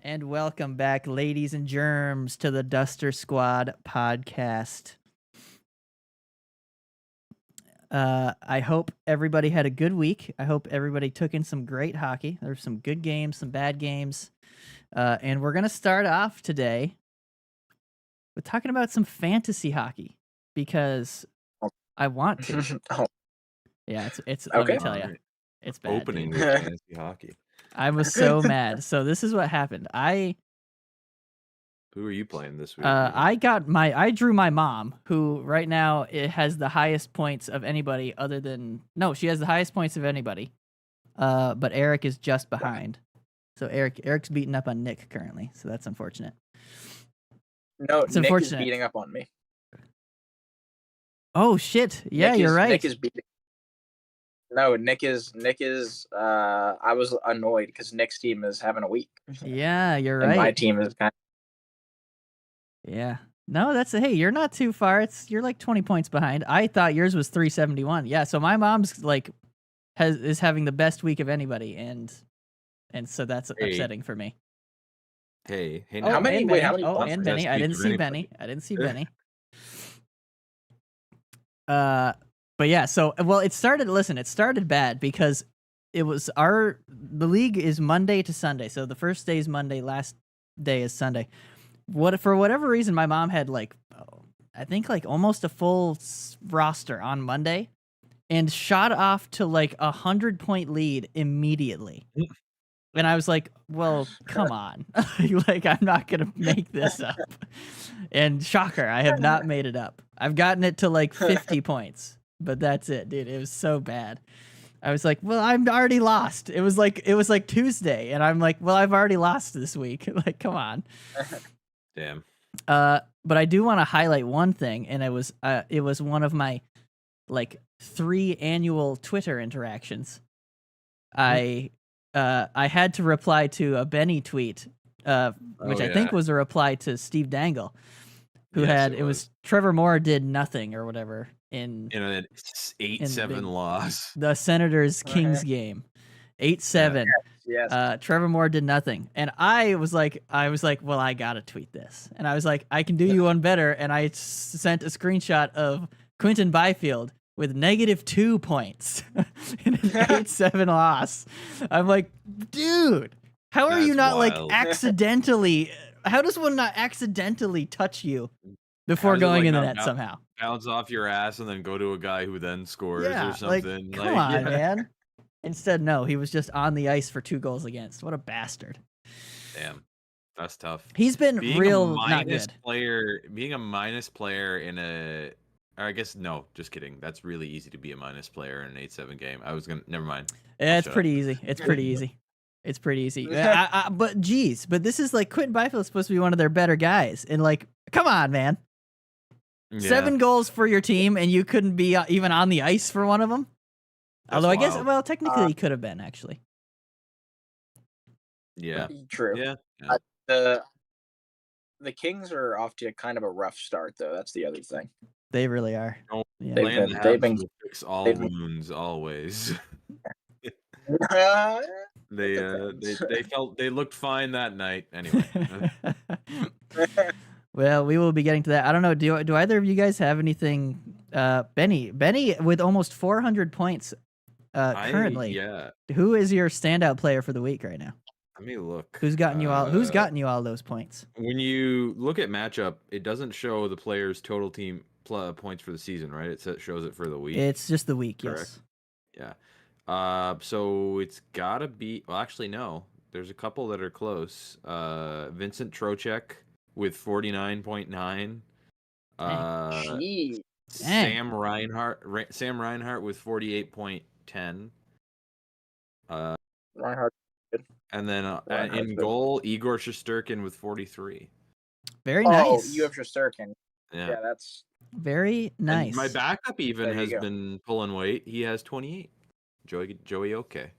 And welcome back, ladies and germs, to the Duster Squad podcast. I hope everybody had a good week. I hope everybody took in some great hockey. There's some good games, some bad games. And we're going to start off today with talking about some fantasy hockey because I want to. Yeah, it's let me Okay. tell you, it's bad. Opening dude. with fantasy hockey. I was so mad. So this is what happened. Who are you playing this week? I drew my mom, who right now it has the highest points of anybody other than she has the highest points of anybody. But Eric is just behind. So Eric's beating up on Nick currently, so that's unfortunate. No, It's Nick unfortunate. is beating up on me. Oh shit. Yeah, Nick you're is, right. Nick is beating. No, Nick is. I was annoyed because Nick's team is having a week. Yeah, you're And right. my team is kind Yeah. No, hey, you're not too far. You're like 20 points behind. I thought yours was 371. Yeah, so my mom's is having the best week of anybody, and so that's upsetting for me. Hey, Oh, How many- and wait, Benny. how many Oh, points and was Benny. that I didn't speak see of Benny. anybody? I didn't see Benny. But yeah, so it started bad because the league is Monday to Sunday. So the first day is Monday, last day is Sunday. For whatever reason, my mom had I think almost a full roster on Monday and shot off to 100-point lead immediately. And I was like, well, come on. I'm not going to make this up. And shocker, I have not made it up. I've gotten it to 50 points, but that's it, dude. It was so bad. I was like, well, I'm already lost. It was like Tuesday, and I'm like, well, I've already lost this week. Come on. Damn. But I do want to highlight one thing, and it was one of my 3 annual Twitter interactions. I had to reply to a Benny tweet, which I think was a reply to Steve Dangle, who it was Trevor Moore did nothing or whatever in an 8-7 loss. The Senators Kings game, 8-7. Yes. Trevor Moore did nothing, and I was like, well, I gotta tweet this, and I was like, I can do you one better, and I sent a screenshot of Quentin Byfield with -2 points in an 8-7 loss. I'm like, dude, how are you not wild. accidentally? How does one not accidentally touch you before going in the net somehow? Bounce off your ass and then go to a guy who then scores or something. Come on, man. Instead, no, he was just on the ice for 2 goals against. What a bastard. Damn. That's tough. He's been real not good. Being a minus player in a... Or I guess, no, just kidding. That's really easy to be a minus player in an 8-7 game. Never mind. Yeah, it's pretty easy. It's pretty easy. It's pretty easy. But geez, this is Quentin Byfield is supposed to be one of their better guys. And come on, man. Yeah. 7 goals for your team, and you couldn't be even on the ice for one of them? Although I guess, well, technically he could have been, actually. Yeah. True. Yeah. The Kings are off to kind of a rough start, though. That's the other thing. They really are. Yeah. They've been fix all wounds always. They looked fine that night anyway. Well, we will be getting to that. I don't know. Do either of you guys have anything? Benny with almost 400 points currently. Yeah. Who is your standout player for the week right now? Let me look. Who's gotten you all? Who's gotten you all those points? When you look at matchup, it doesn't show the player's total team points for the season, right? It shows it for the week. It's just the week, correct? Yes. Yeah. So it's gotta be. Well, actually, no. There's a couple that are close. Vincent Trocheck with 49.9. Sam Reinhart with 48.10. Reinhart. And then in goal, Igor Shesterkin with 43. Very nice. Oh, you have Shesterkin. Yeah, that's very nice. And my backup even has been pulling weight. He has 28. Joey okay.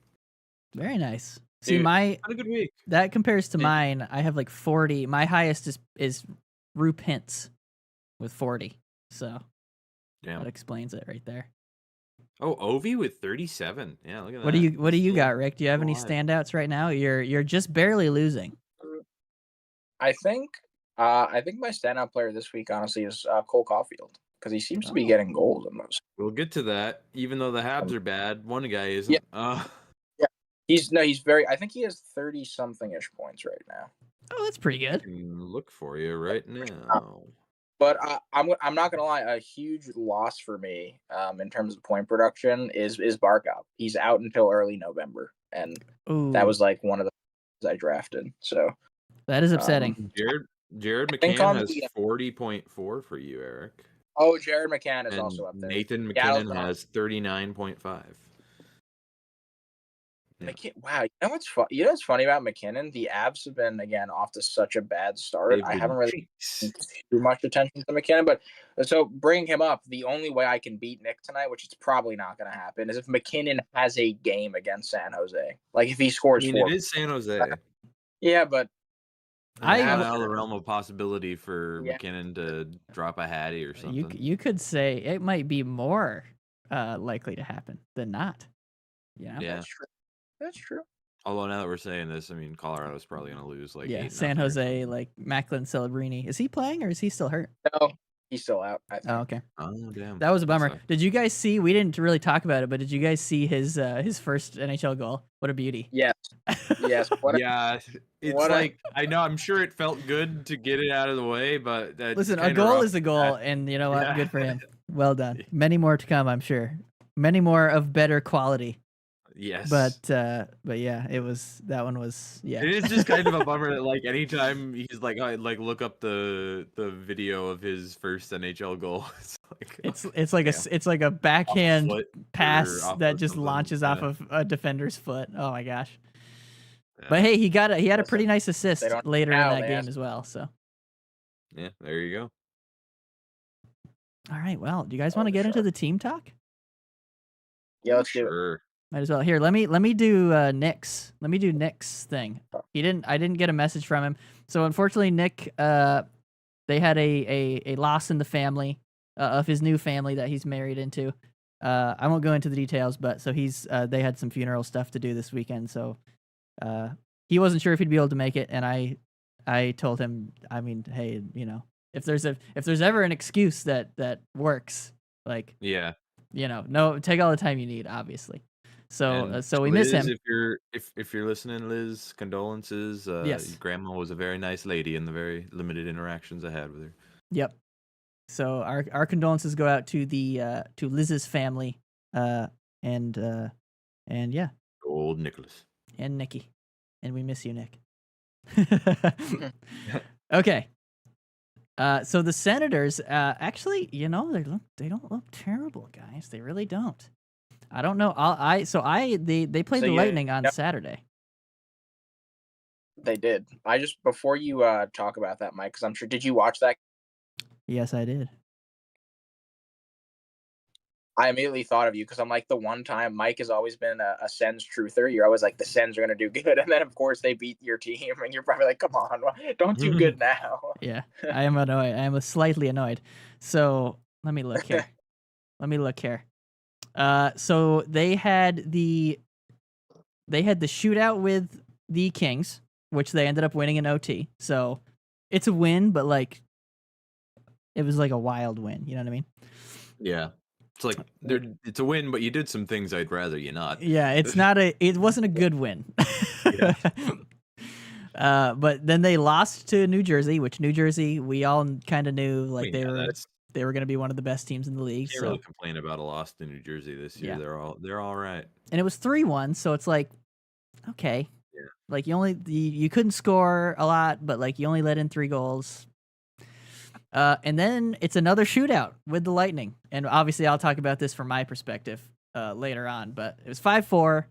Very nice. See, Dude, had a good week. That compares to mine. I have 40. My highest is Rube Hintz with 40. So that explains it right there. Oh, Ovi with 37. Yeah, look at that. What do you got, Rick? Do you have any standouts right now? You're just barely losing. I think my standout player this week, honestly, is Cole Caulfield because he seems to be getting goals in those. We'll get to that. Even though the Habs are bad, one guy isn't. Yeah. He's very. I think he has 30 something ish points right now. Oh, that's pretty I good. can look for you right now. But I'm not gonna lie, a huge loss for me in terms of point production is Barkov. He's out until early November, and that was like one of the I drafted. So that is upsetting. Jared McCann has 40.4 for you, Eric. Oh, Jared McCann is and also up there. Nathan McKinnon has 39.5. Yeah. Wow, you know what's fun? You know what's funny about McKinnon? The Avs have been again off to such a bad start. I haven't really paid too much attention to McKinnon, but so bringing him up, the only way I can beat Nick tonight, which is probably not going to happen, is if McKinnon has a game against San Jose. Like if he scores 4. It is San Jose. Yeah, but I have out of the realm of possibility for McKinnon to drop a hattie or something. You could say it might be more likely to happen than not. Yeah, that's true. That's true. Although now that we're saying this, I mean, Colorado's probably going to lose like 8-0 San Jose, like Macklin Celebrini. Is he playing or is he still hurt? No, he's still out. I think. Oh, okay. Oh, damn. That was a bummer. Did you guys see? We didn't really talk about it, but did you guys see his first NHL goal? What a beauty! Yes. Yes. I know. I'm sure it felt good to get it out of the way, but listen, a goal is a goal, and you know what? Good for him. Well done. Many more to come, I'm sure. Many more of better quality. Yes. But yeah, that one was It is just kind of a bummer that like anytime he's like look up the video of his first NHL goal. It's like a backhand pass that just launches off of a defender's foot. Oh my gosh. Yeah. But hey, he had a pretty nice assist later in that game as well, so. Yeah, there you go. All right, well, do you guys want to get into the team talk? Yeah, let's do it. Might as well. Here, let me do Nick's. Let me do Nick's thing. I didn't get a message from him. So unfortunately, Nick, they had a loss in the family of his new family that he's married into. I won't go into the details, but so they had some funeral stuff to do this weekend. So he wasn't sure if he'd be able to make it, and I told him, I mean, hey, you know, if there's ever an excuse that works, like no, take all the time you need, obviously. So we Liz, miss him. If you're listening, Liz, condolences. Yes. Your grandma was a very nice lady in the very limited interactions I had with her. Yep. So our condolences go out to to Liz's family, and yeah. Old Nicholas. And Nikki, and we miss you, Nick. Okay. So the Senators, actually, you know, they don't look terrible, guys. They really don't. I don't know. They played the Lightning on Saturday. They did. Before you talk about that, Mike, because I'm sure, did you watch that? Yes, I did. I immediately thought of you because I'm like, the one time Mike has always been a Sens truther. You're always like, the Sens are going to do good. And then, of course, they beat your team. And you're probably like, come on, don't do good now. Yeah, I am annoyed. I am slightly annoyed. So let me look here. So they had the shootout with the Kings, which they ended up winning in OT. So it's a win, but like it was like a wild win. You know what I mean? Yeah. It's like it's a win, but you did some things I'd rather you not. Yeah, it wasn't a good win. But then they lost to New Jersey, which New Jersey we all kind of knew like they were going to be one of the best teams in the league. Can't really complain about a loss to New Jersey this year. Yeah. They're all right. And it was 3-1, so it's like okay. Yeah. Like you couldn't score a lot, but like you only let in 3 goals. And then it's another shootout with the Lightning. And obviously I'll talk about this from my perspective later on, but it was 5-4.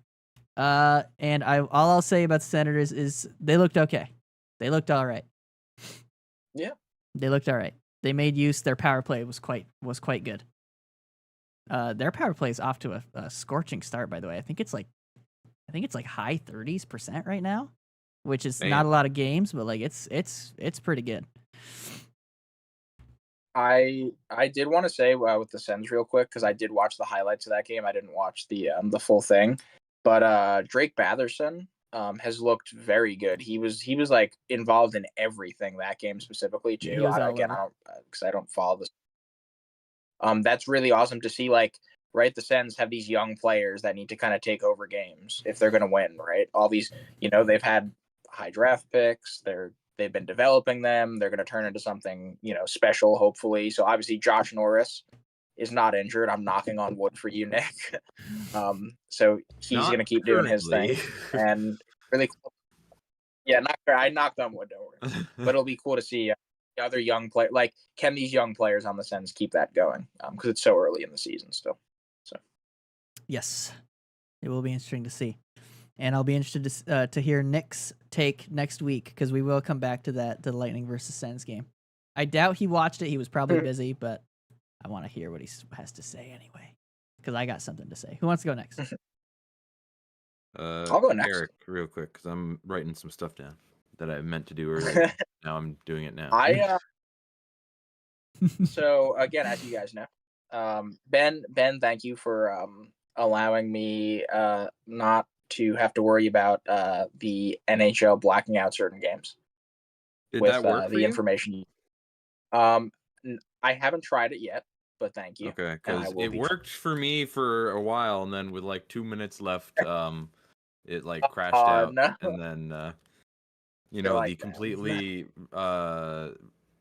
And all I'll say about the Senators is they looked okay. They looked all right. Yeah. They looked all right. They made use. Their power play was quite good. Their power play is off to a scorching start, by the way. I think it's like high 30% right now, which is not a lot of games, but like it's pretty good. I did want to say with the Sens real quick because I did watch the highlights of that game. I didn't watch the full thing, but Drake Batherson has looked very good. He was like involved in everything that game specifically Yeah, too. he was I, all again, I over. don't because I don't follow this. That's really awesome to see. Like, right, the Sens have these young players that need to kind of take over games if they're going to win. Right, all these, they've had high draft picks. They've been developing them. They're going to turn into something special, hopefully. So obviously, Josh Norris is not injured. I'm knocking on wood for you, Nick. So he's going Not to keep doing his currently. thing, and really cool. Yeah, I knocked on wood. Don't worry. But it'll be cool to see the other young player. Like, can these young players on the Sens keep that going? Because it's so early in the season still. So Yes, it will be interesting to see, and I'll be interested to hear Nick's take next week because we will come back to the Lightning versus Sens game. I doubt he watched it. He was probably busy, but I want to hear what he has to say anyway because I got something to say. Who wants to go next? I'll go next. Eric, real quick, because I'm writing some stuff down that I meant to do earlier. Now I'm doing it now. So again, as you guys know, Ben, thank you for allowing me not to have to worry about the NHL blacking out certain games. Did that work for the you? information? I haven't tried it yet, but thank you. Okay, because it worked for me for a while, and then with like 2 minutes left, it like crashed out, no. and then like the completely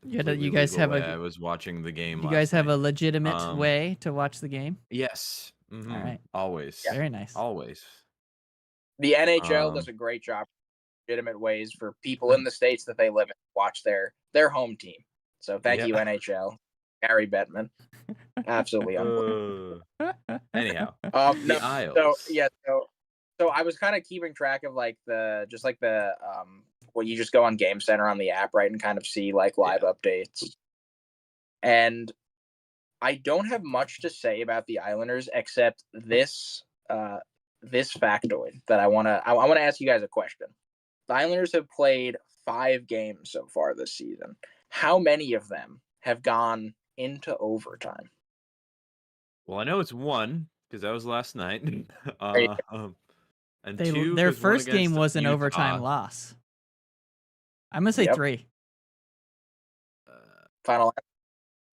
You guys have way I was watching the game. You guys have night. a legitimate way to watch the game? Yes. Mm-hmm. All right. Always. Yeah. Very nice. Always. The NHL does a great job, legitimate ways for people in the states that they live in to watch their home team. So thank you, NHL. Gary Bettman. Absolutely unbelievable. Anyhow, no, the Isles. So I was kind of keeping track of like well, you just go on Game Center on the app, right, and kind of see like live updates. And I don't have much to say about the Islanders except this factoid that I want to ask you guys a question. The Islanders have played 5 games so far this season. How many of them have gone into overtime? Well, I know it's 1 because that was last night. And 2, their first game was an overtime loss. I'm gonna say 3. Final.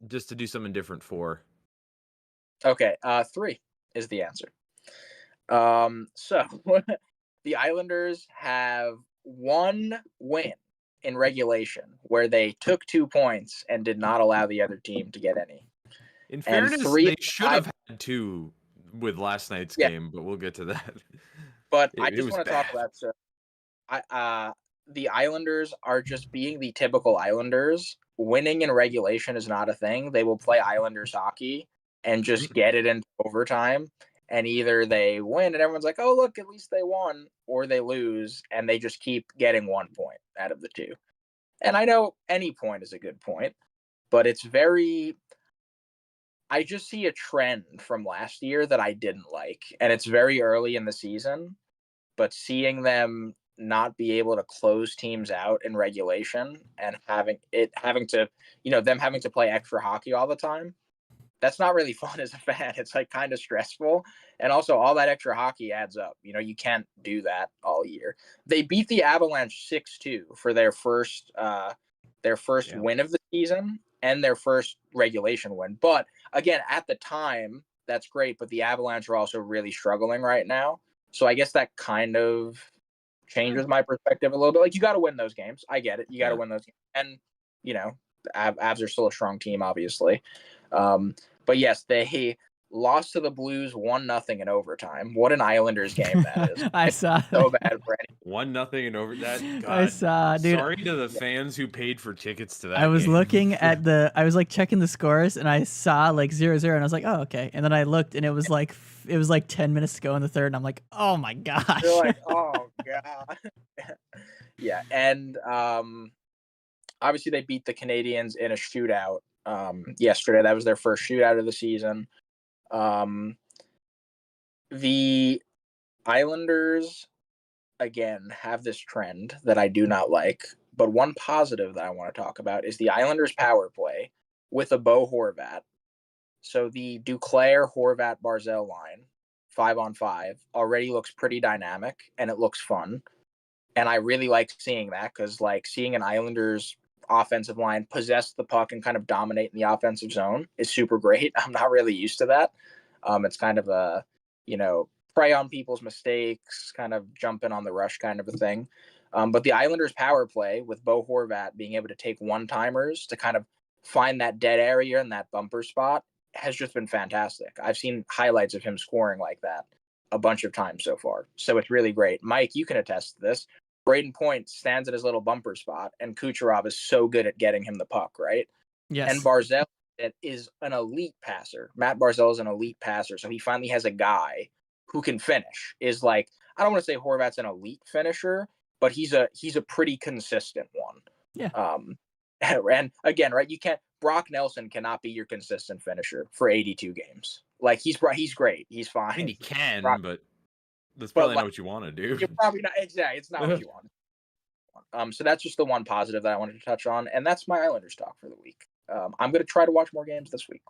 Just to do something different, 4. Okay, 3 is the answer. So the Islanders have 1 win in regulation where they took 2 points and did not allow the other team to get any. In fairness, they should have had 2 with last night's game, but we'll get to that. But I just want to talk about the Islanders are just being the typical Islanders. Winning in regulation is not a thing. They will play Islanders hockey and just get it into overtime. And either they win and everyone's like, oh, look, at least they won, or they lose and they just keep getting 1 point out of the 2. And I know any point is a good point, but it's I just see a trend from last year that I didn't like. And it's very early in the season, but seeing them not be able to close teams out in regulation and having to play extra hockey all the time, that's not really fun as a fan. It's like kind of stressful. And also all that extra hockey adds up. You can't do that all year. They beat the Avalanche 6-2 for their first win of the season and their first regulation win. But again, at the time, that's great. But the Avalanche are also really struggling right now. So I guess that kind of changes my perspective a little bit. Like, you got to win those games. I get it. You got to win those games. And, the Avs are still a strong team, obviously. But yes, they lost to the Blues 1-0 in overtime. What an Islanders game that is. I saw so bad for any 1-0 in overtime. I saw, dude. Sorry to the fans who paid for tickets to that. I was game. looking at I was like checking the scores and I saw like 0-0 and I was like, oh, okay. And then I looked and it was like 10 minutes to go in the third and I'm like, oh my gosh. You're like, oh god. Yeah, and obviously they beat the Canadiens in a shootout yesterday. That was their first shootout of the season. The Islanders again have this trend that I do not like, but one positive that I want to talk about is the Islanders power play with a Bo Horvat. So the Duclair, Horvat, Barzell line 5-on-5 already looks pretty dynamic and it looks fun. And I really like seeing that because like seeing an Islanders offensive line possess the puck and kind of dominate in the offensive zone is super great. I'm not really used to that. It's kind of a, prey on people's mistakes, kind of jumping on the rush kind of a thing. But the Islanders power play with Bo Horvat being able to take one-timers to kind of find that dead area and that bumper spot has just been fantastic. I've seen highlights of him scoring like that a bunch of times so far. So it's really great. Mike, you can attest to this. Braden Point stands at his little bumper spot, and Kucherov is so good at getting him the puck, right? Yes. And Barzell is an elite passer. Matt Barzell is an elite passer, so he finally has a guy who can finish. Is like, I don't want to say Horvat's an elite finisher, but he's a pretty consistent one. Yeah. And again, right, Brock Nelson cannot be your consistent finisher for 82 games. Like he's great. He's fine. I mean, he can, Brock, but that's probably not what you want to do. You're probably not. Exactly. It's not what you want. So that's just the one positive that I wanted to touch on. And that's my Islanders talk for the week. I'm going to try to watch more games this week.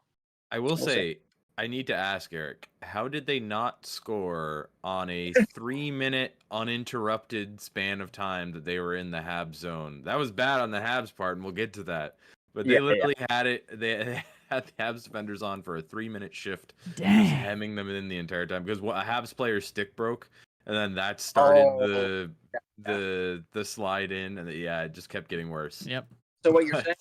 I will say, I need to ask Eric, how did they not score on a 3-minute uninterrupted span of time that they were in the Habs zone? That was bad on the Habs part, and we'll get to that. But they literally had it. They had the Habs defenders on for a 3-minute shift, just hemming them in the entire time because a Habs player's stick broke, and then that started the slide in, and it just kept getting worse. Yep. So what you're saying,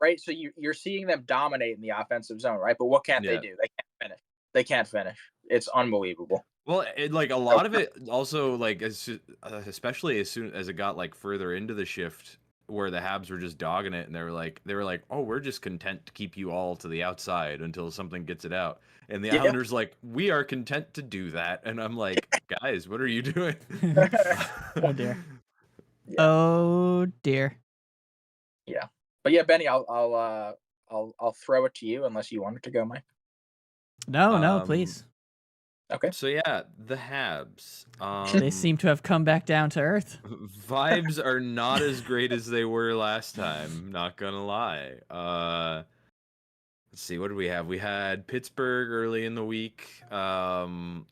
right? So you're seeing them dominate in the offensive zone, right? But what can't they do? They can't finish. They can't finish. It's unbelievable. Well, a lot of it also, like, especially as soon as it got like further into the shift, where the Habs were just dogging it, and they were like, oh, we're just content to keep you all to the outside until something gets it out. And the Islanders like, we are content to do that. And I'm like, guys, what are you doing? Oh dear. Yeah. Oh dear. Yeah. But yeah, Benny, I'll throw it to you unless you wanted to go, Mike. No, please. Okay. So yeah, the Habs. They seem to have come back down to earth. Vibes are not as great as they were last time. Not gonna lie. Let's see, what did we have? We had Pittsburgh early in the week,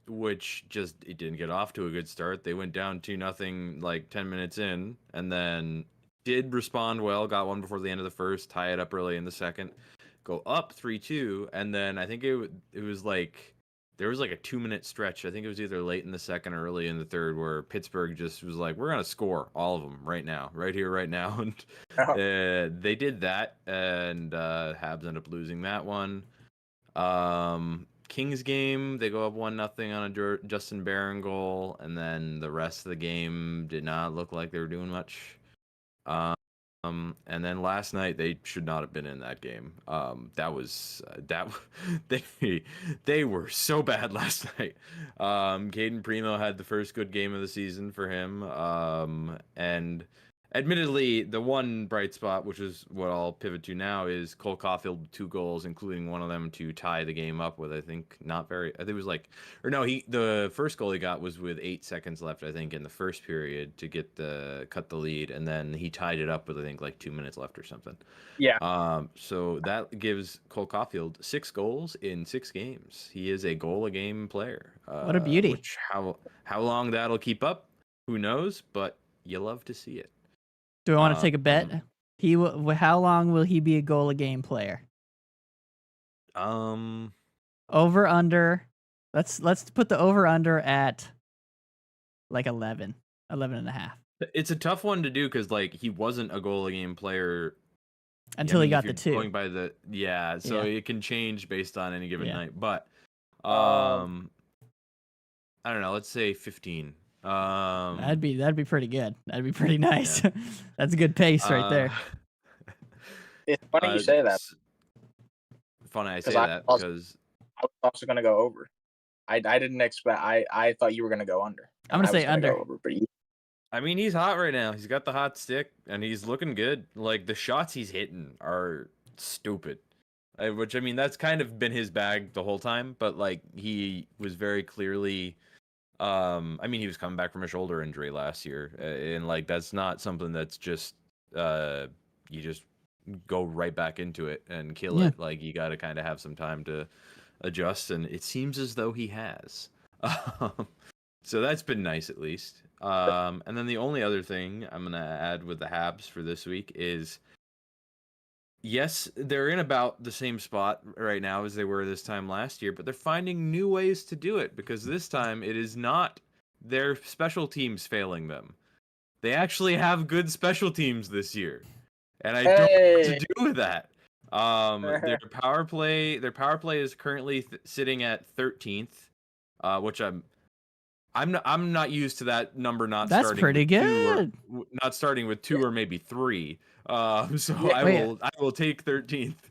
which it didn't get off to a good start. They went down 2-0 like 10 minutes in, and then did respond well, got one before the end of the first, tie it up early in the second, go up 3-2, and then I think it was like there was like a 2-minute stretch. I think it was either late in the second or early in the third where Pittsburgh just was like, we're gonna score all of them right now, right here, right now, and they did that, and Habs end up losing that one. Kings game, they go up 1-0 on a Justin Barron goal, and then the rest of the game did not look like they were doing much. And then last night they should not have been in that game. They were so bad last night. Caden Primo had the first good game of the season for him. And admittedly, the one bright spot, which is what I'll pivot to now, is Cole Caulfield with 2 goals, including one of them to tie the game up with, I think it was like, or no, the first goal he got was with 8 seconds left, I think, in the first period to cut the lead, and then he tied it up with, I think, like 2 minutes left or something. Yeah. So that gives Cole Caulfield 6 goals in 6 games. He is a goal-a-game player. What a beauty. Which how long that'll keep up, who knows, but you love to see it. Do I want to take a bet? How long will he be a goal a game player? Over under. Let's put the over under at like 11 and a half. It's a tough one to do because like he wasn't a goal a game player until he got the 2. Going by so it can change based on any given night. But I don't know. Let's say 15. That'd be pretty good. That'd be pretty nice. Yeah. That's a good pace right there. It's funny you say that. Funny I say that because I was also going to go over. I didn't expect. I thought you were going to go under. I'm going to say under. Go over, but I mean, he's hot right now. He's got the hot stick, and he's looking good. Like the shots he's hitting are stupid. Which I mean, that's kind of been his bag the whole time. But like he was very clearly. I mean, he was coming back from a shoulder injury last year, and like that's not something that's just you just go right back into it and kill it. Like you got to kind of have some time to adjust, and it seems as though he has. So that's been nice at least. And then the only other thing I'm gonna add with the Habs for this week is, yes, they're in about the same spot right now as they were this time last year, but they're finding new ways to do it, because this time it is not their special teams failing them. They actually have good special teams this year, and I don't know what to do with that. Their power play is currently sitting at 13th, which I'm not used to that number not That's starting pretty with good. not starting with 2 or maybe 3. So Yeah. I will take 13th.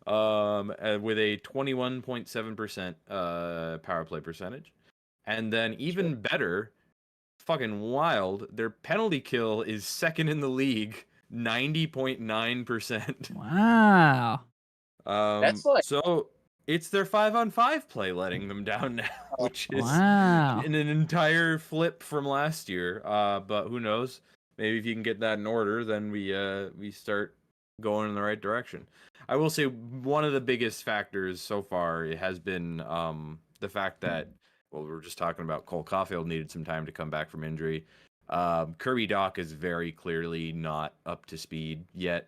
With a 21.7% power play percentage. And then even better, fucking wild, their penalty kill is second in the league, 90.9%. Wow. That's like, So it's their 5-on-5 play letting them down now, which is Wow. an entire flip from last year. But who knows? Maybe if you can get that in order, then we start going in the right direction. I will say one of the biggest factors so far has been the fact that, well, we were just talking about Cole Caulfield needed some time to come back from injury. Kirby Dach is very clearly not up to speed yet,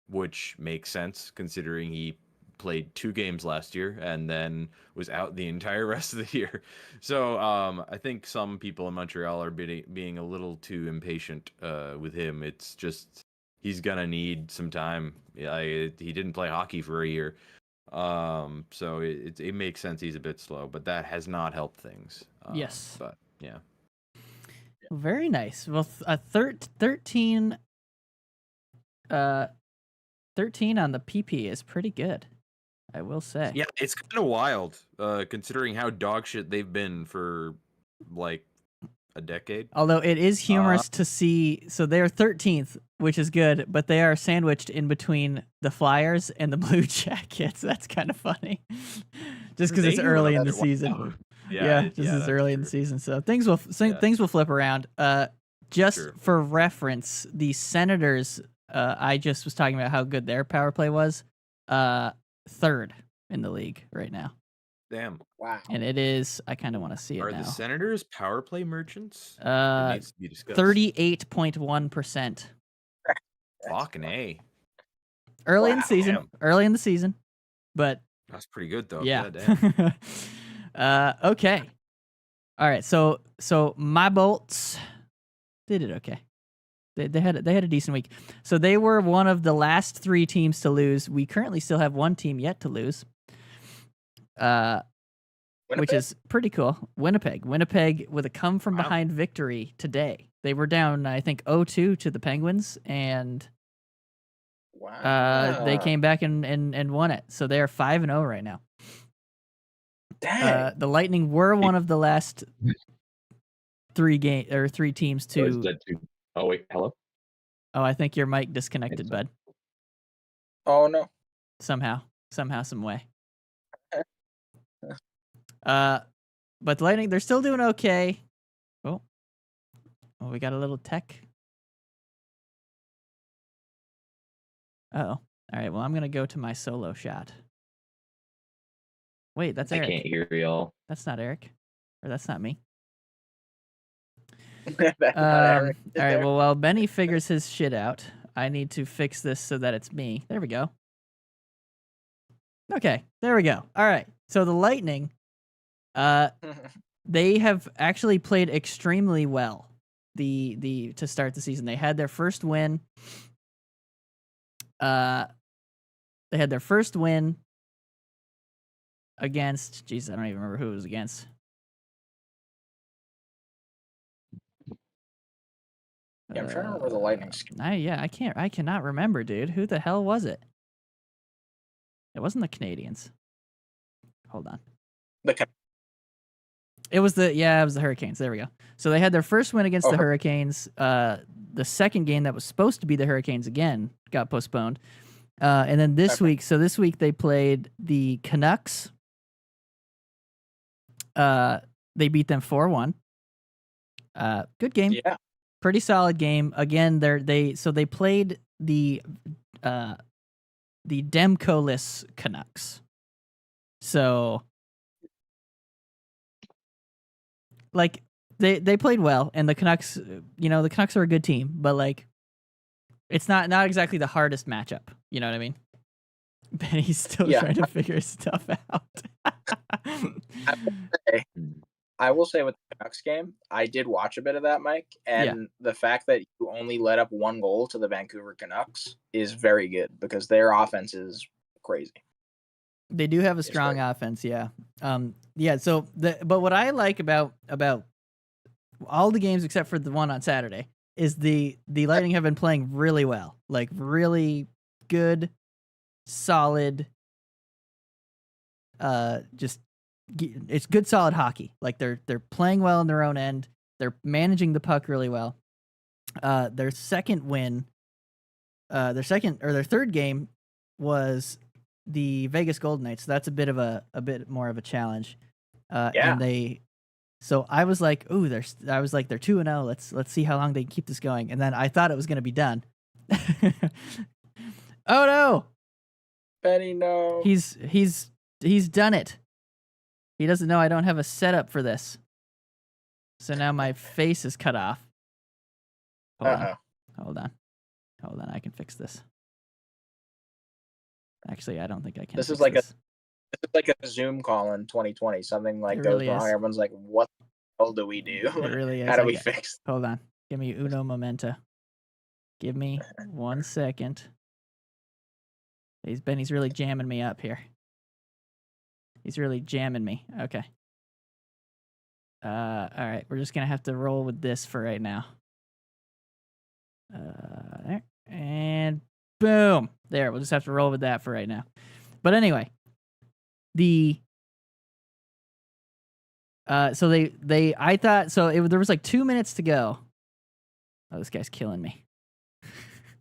which makes sense considering he played 2 games last year and then was out the entire rest of the year. So I think some people in Montreal are being a little too impatient with him. It's just he's gonna need some time. He didn't play hockey for a year, so it makes sense he's a bit slow, but that has not helped things. Yes. But yeah. Very nice. Well, 13 on the PP is pretty good, I will say. Yeah, it's kind of wild, considering how dog shit they've been for like a decade. Although it is humorous to see, so they're 13th, which is good, but they are sandwiched in between the Flyers and the Blue Jackets. That's kind of funny, just because it's early in the season. Yeah, it's early in the season, so things will flip around. Just for reference, the Senators, I just was talking about how good their power play was, 3rd in the league right now. Damn. wow. And it is, I kind of want to see it Are now. the Senators power play merchants? It needs to be discussed. 38.1%. Fucking A. Early in the season. Damn. Early in the season. But that's pretty good though. Yeah. Damn. Okay. All right. So my Bolts, they did okay. They had a decent week. So they were one of the last 3 teams to lose. We currently still have 1 team yet to lose. Which is pretty cool. Winnipeg with a come from behind victory today. They were down, I think, 0-2 to the Penguins, and they came back and won it. So they are 5-0 right now. Dang. The Lightning were one of the last 3 teams to. Oh wait, hello. Oh, I think your mic disconnected, bud. Oh no. Somehow, some way. But the Lightning, they're still doing okay. Oh, we got a little tech. All right, well, I'm going to go to my solo shot. Wait, that's Eric. I can't hear y'all. That's not Eric. Or that's not me. That's not Eric. All right, well, while Benny figures his shit out, I need to fix this so that it's me. There we go. Okay, there we go. All right, so the Lightning, they have actually played extremely well to start the season. They had their first win. They had their first win against, I don't even remember who it was against. Yeah, I'm trying to remember the Lightning. I cannot remember, dude. Who the hell was it? It wasn't the Canadians. Hold on. It was the Hurricanes. There we go. So they had their first win against the Hurricanes. The second game that was supposed to be the Hurricanes again got postponed. And then this week they played the Canucks. They beat them 4-1. Good game. Yeah. Pretty solid game. Again, they played the Demko-less Canucks. So, like, they played well, and the Canucks, the Canucks are a good team, but like, it's not exactly the hardest matchup. You know what I mean? Benny's still trying to figure his stuff out. I will say with the Canucks game, I did watch a bit of that, Mike, and the fact that you only let up 1 goal to the Vancouver Canucks is very good because their offense is crazy. They do have a strong offense, yeah. So but what I like about all the games except for the one on Saturday is the Lightning have been playing really well, like really good, solid. It's good, solid hockey. Like they're playing well in their own end. They're managing the puck really well. Their second win, their third game was the Vegas Golden Knights. So that's a bit more of a challenge. And so I was like, ooh, they're 2-0. Let's see how long they can keep this going. And then I thought it was going to be done. Oh no, Benny, no. He's done it. He doesn't know I don't have a setup for this. So now my face is cut off. Hold on. I can fix this. Actually, I don't think I can. This is like a Zoom call in 2020. Something like goes really wrong. Everyone's like, "What the hell do we do? It really is. How do we fix?" Hold on. Give me uno momento. Give me 1 second. Benny's really jamming me up here. He's really jamming me. Okay. All right. We're just gonna have to roll with this for right now. There. And boom. There. We'll just have to roll with that for right now. But anyway, I thought there was like 2 minutes to go. Oh, this guy's killing me.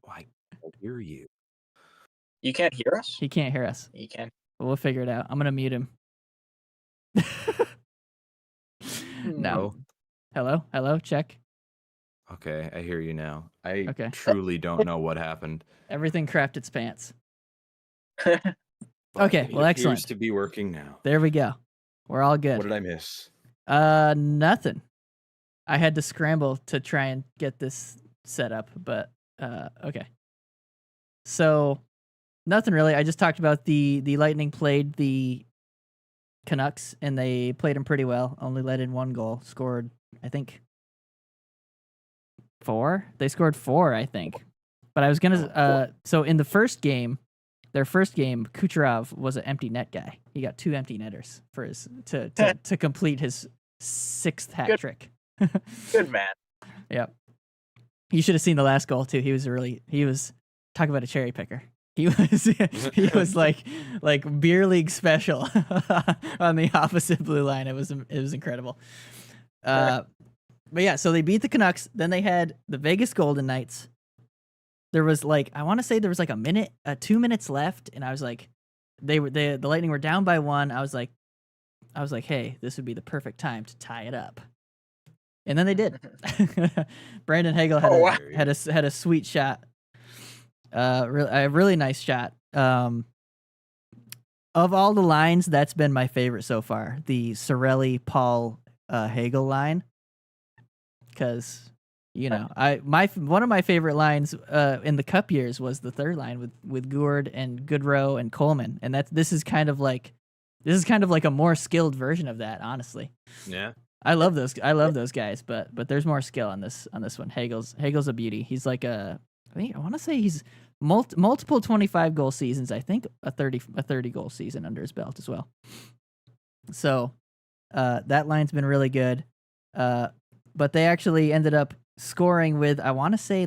I can't hear you. You can't hear us? He can't hear us. You can. But we'll figure it out. I'm gonna mute him. No. Hello. Check. Okay, I hear you now. I truly don't know what happened. Everything crapped its pants. Okay, well, excellent. It appears to be working now. There we go. We're all good. What did I miss? Nothing. I had to scramble to try and get this set up, but okay. So, nothing really. I just talked about the Lightning played the Canucks, and they played them pretty well. Only let in 1 goal. Scored, I think, 4? They scored 4, I think. But I was gonna. So in their first game, Kucherov was an empty net guy. He got 2 empty netters for his to complete his 6th hat trick. Good man. Yep. You should have seen the last goal too. He was talk about a cherry picker. He was like beer league special on the opposite blue line. It was incredible. But yeah, so they beat the Canucks. Then they had the Vegas Golden Knights. There was I want to say there was 2 minutes left, and I was like, the Lightning were down by 1. I was like, hey, this would be the perfect time to tie it up, and then they did. Brandon Hagel had a sweet shot, a really nice shot. Of all the lines, that's been my favorite so far, the Cirelli Paul Hagel line, because. One of my favorite lines in the Cup years was the third line with Gourde and Goodrow and Coleman, and this is kind of like a more skilled version of that, honestly. Yeah, I love those guys, but there's more skill on this one. Hagel's a beauty. He's I want to say he's multiple 25 goal seasons. I think a 30 goal season under his belt as well. So that line's been really good, but they actually ended up scoring with, I want to say,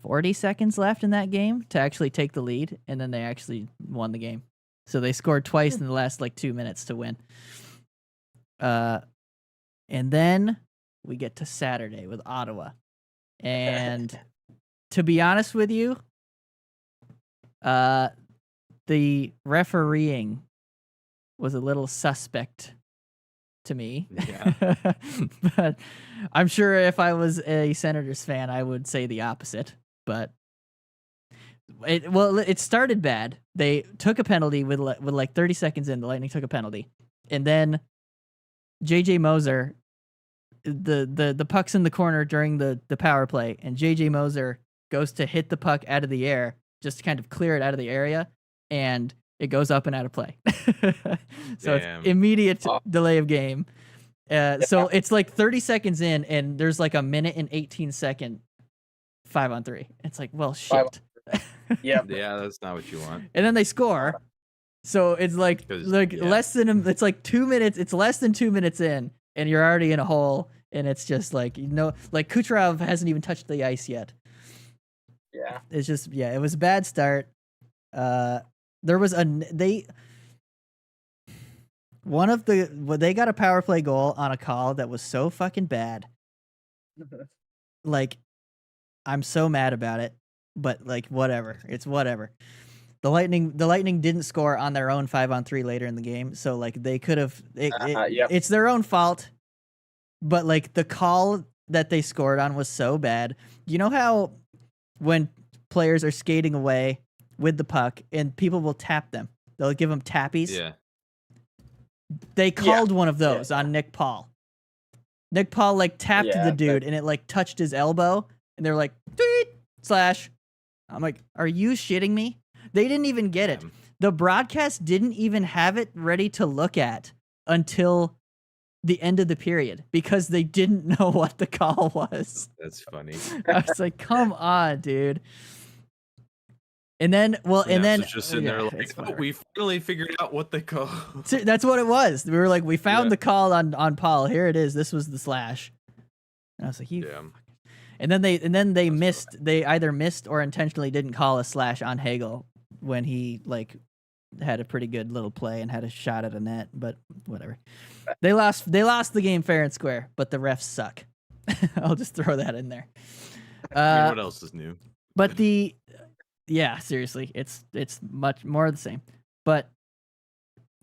40 seconds left in that game to actually take the lead, and then they actually won the game. So they scored twice in the last 2 minutes to win. And then we get to Saturday with Ottawa. And to be honest with you, the refereeing was a little suspect to me. Yeah. But I'm sure if I was a Senators fan, I would say the opposite. But it started bad. They took a penalty with 30 seconds in. The Lightning took a penalty, and then JJ Moser the puck's in the corner during the power play, and JJ Moser goes to hit the puck out of the air just to kind of clear it out of the area, and it goes up and out of play. So Damn. it's immediate delay of game. So it's like 30 seconds in, and there's like a minute and 18-second 5-on-3. It's like, well, shit. Yeah. Yeah, that's not what you want. And then they score. So it's like less than it's like 2 minutes. It's less than 2 minutes in, and you're already in a hole. And it's just like, like Kucherov hasn't even touched the ice yet. Yeah. It's just, it was a bad start. There was they got a power play goal on a call that was so fucking bad. Like, I'm so mad about it, but like, whatever. It's whatever. The Lightning didn't score on their own 5-on-3 later in the game, so like they could have. It's their own fault, but like the call that they scored on was so bad. You know how when players are skating away with the puck and people will tap them, they'll give them tappies. Yeah. They called one of those on Nick Paul. Nick Paul like tapped the dude and it like touched his elbow, and they're like, tweet slash. I'm like, are you shitting me? They didn't even get it. The broadcast didn't even have it ready to look at until the end of the period because they didn't know what the call was. That's funny. I was like, come on, dude. And then, it's just sitting there like, we finally figured out what they call. That's what it was. We were like, we found the call on Paul. Here it is. This was the slash. And I was like, And then they missed. They either missed or intentionally didn't call a slash on Hagel when he like had a pretty good little play and had a shot at a net. But whatever. They lost the game fair and square. But the refs suck. I'll just throw that in there. I mean, what else is new? But seriously, it's much more of the same. But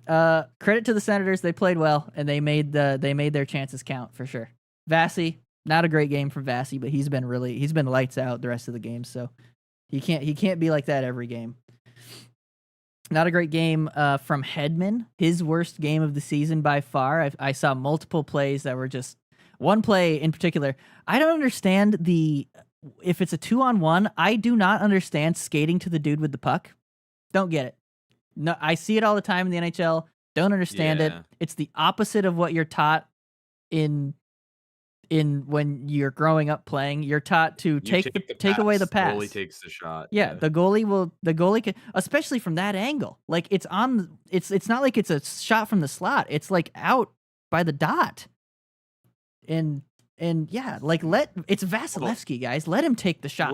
credit to the Senators, they played well and they made their chances count for sure. Vasi, not a great game from Vasi, but he's been lights out the rest of the game, so he can't be like that every game. Not a great game from Hedman, his worst game of the season by far. I saw multiple plays that were just one play in particular. I don't understand if it's a 2-on-1, I do not understand skating to the dude with the puck. Don't get it. No, I see it all the time in the NHL. Don't understand it. It's the opposite of what you're taught in when you're growing up playing. You're taught to take away the pass. The goalie takes the shot. Yeah, the goalie can, especially from that angle. Like it's not like it's a shot from the slot. It's like out by the dot. And like it's Vasilevsky, guys. Let him take the shot.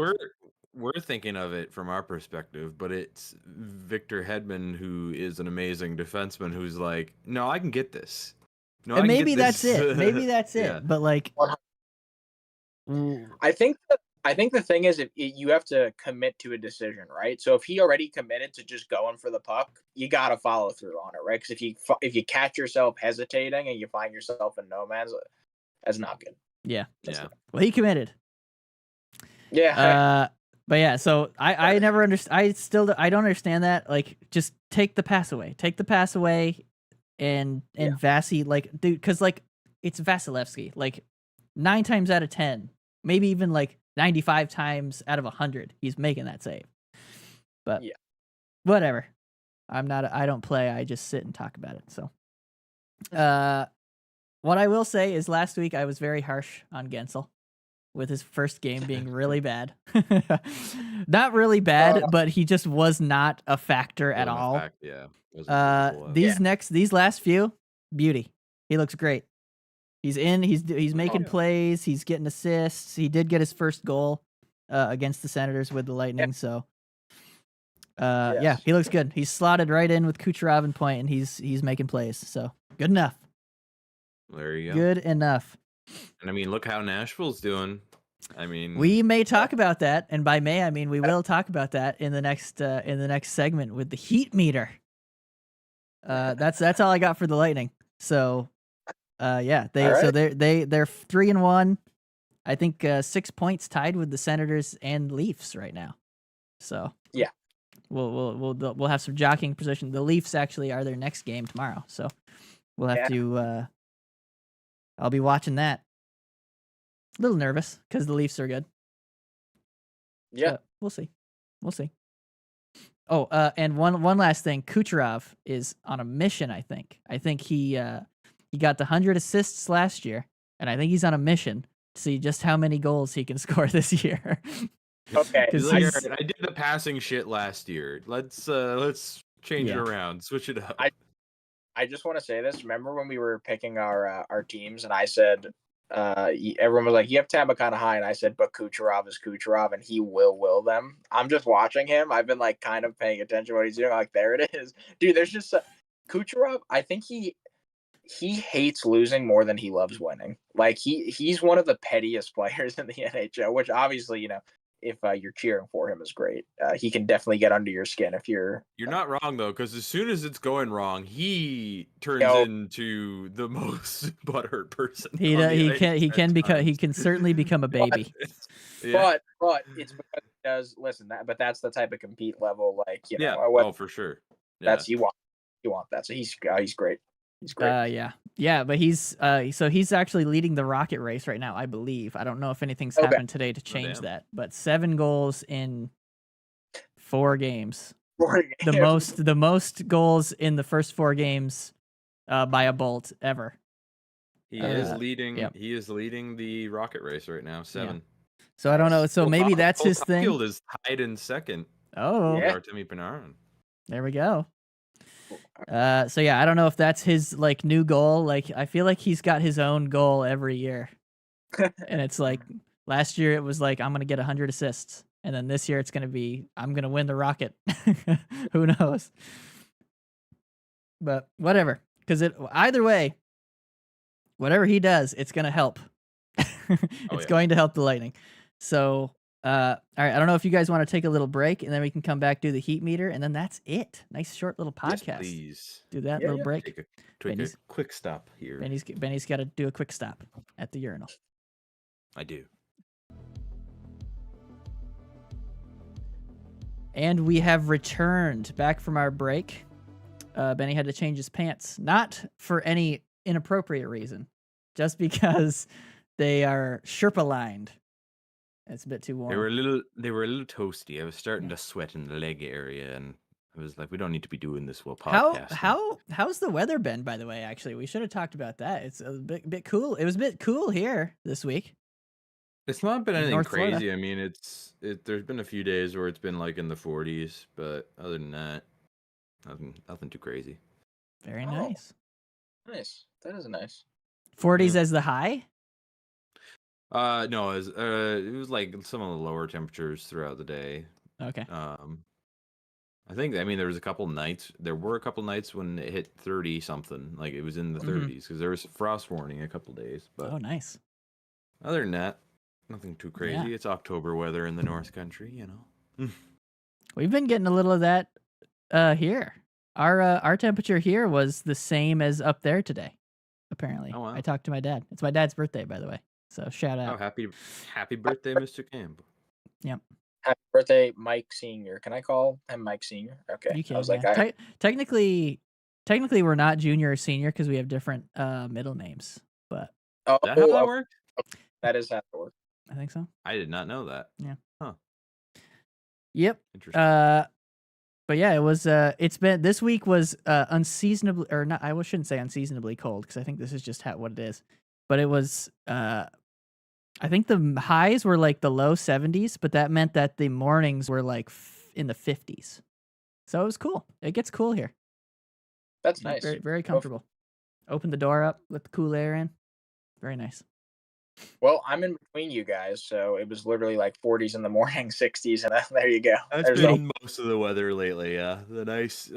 We're thinking of it from our perspective, but it's Victor Hedman, who is an amazing defenseman, who's like, no, I can get this. No, and maybe that's it. Maybe that's it. But like, I think the thing is, you have to commit to a decision, right? So if he already committed to just going for the puck, you got to follow through on it, right? Because if you catch yourself hesitating and you find yourself in no man's, that's not good. Yeah. Well, he committed. Yeah. But yeah, so I never understand. I don't understand that. Like, just take the pass away. And Vasi, like, dude, because like it's Vasilevsky. Like 9 times out of 10, maybe even like 95 times out of 100, he's making that save. But whatever. I don't play. I just sit and talk about it. So, what I will say is last week I was very harsh on Gensel with his first game being really bad. Not really bad, but he just was not a factor at all. These last few, beauty. He looks great. He's in. He's making plays. He's getting assists. He did get his first goal against the Senators with the Lightning. So, he looks good. He's slotted right in with Kucherov and point, and he's making plays. So good enough. There you go. Good enough. And I mean, look how Nashville's doing. I mean, we may talk about that, and by may I mean we will talk about that in the next segment with the heat meter. That's all I got for the Lightning. So, they're 3-1. I think 6 points tied with the Senators and Leafs right now. So yeah, we'll have some jockeying position. The Leafs actually are their next game tomorrow, so we'll have to. I'll be watching that. A little nervous because the Leafs are good. Yeah. But we'll see. We'll see. Oh, and one last thing. Kucherov is on a mission, I think. I think he got the 100 assists last year, and I think he's on a mission to see just how many goals he can score this year. Okay. He's like, "All right, I did the passing shit last year. Let's change it around, switch it up." I just want to say this. Remember when we were picking our teams, and I said, everyone was like, "You have Tampa kind of high," and I said, "But Kucherov is Kucherov, and he will them." I'm just watching him. I've been like kind of paying attention to what he's doing. Like, there it is, dude. There's just Kucherov. I think he hates losing more than he loves winning. Like he's one of the pettiest players in the NHL, which obviously, if you're cheering for him is great. He can definitely get under your skin if you're. You're not wrong though, because as soon as it's going wrong, he turns into the most butthurt person. He can certainly become a baby. But it's because he does listen. But that's the type of compete level, like for sure. That's you want that. So he's great. He's great. Yeah, but he's actually leading the Rocket race right now, I believe. I don't know if anything's happened today to change that, but 7 goals in 4 games. 4 games. The most goals in the first 4 games by a Bolt ever. He is leading. Yep. He is leading the Rocket race right now, 7. Yeah. So I don't know. So maybe that's his thing. Field is tied in second. Oh, Artemi Panarin. There we go. So yeah, I don't know if that's his like new goal. Like I feel like he's got his own goal every year, and it's like last year it was like I'm gonna get 100 assists, and then this year it's gonna be I'm gonna win the Rocket. Who knows? But whatever, because either way, whatever he does, it's gonna help. It's going to help the Lightning. So. All right. I don't know if you guys want to take a little break and then we can come back, do the heat meter, and then that's it. Nice short little podcast. Yes, please. Do that little break. Take a quick stop here. Benny's got to do a quick stop at the urinal. I do. And we have returned back from our break. Benny had to change his pants, not for any inappropriate reason, just because they are Sherpa lined. It's a bit too warm. They were a little toasty. I was starting to sweat in the leg area, and I was like, "We don't need to be doing this while podcasting." How's the weather been, by the way? Actually, we should have talked about that. It's a bit cool. It was a bit cool here this week. It's not been anything North crazy. Florida. I mean, there's been a few days where it's been like in the 40s, but other than that, nothing too crazy. Very nice. Nice. That is nice. 40s as the high? No, it was like some of the lower temperatures throughout the day. Okay. I there was a couple nights. There were a couple nights when it hit 30 something, like it was in the 30s because there was a frost warning a couple days. But nice. Other than that, nothing too crazy. Yeah. It's October weather in the North Country, We've been getting a little of that here. Our temperature here was the same as up there today. Apparently. Oh, wow. I talked to my dad. It's my dad's birthday, by the way. So shout out. Oh, happy birthday, Mr. Campbell. Yep. Happy birthday, Mike Sr. Can I call him Mike Sr.? Okay. You can. I was like, technically we're not junior or senior because we have different middle names. But is that how that works? That is how it works. I think so. I did not know that. Yeah. Huh. Yep. Interesting. But yeah, it was. This week was unseasonably, or not. I shouldn't say unseasonably cold because I think this is just what it is. But it was. I think the highs were like the low 70s, but that meant that the mornings were like in the 50s. So it was cool. It gets cool here. That's nice. Very, very comfortable. Open the door up, let the cool air in. Very nice. Well, I'm in between you guys, so it was literally like 40s in the morning, 60s, and there you go. That's been most of the weather lately, yeah. The nice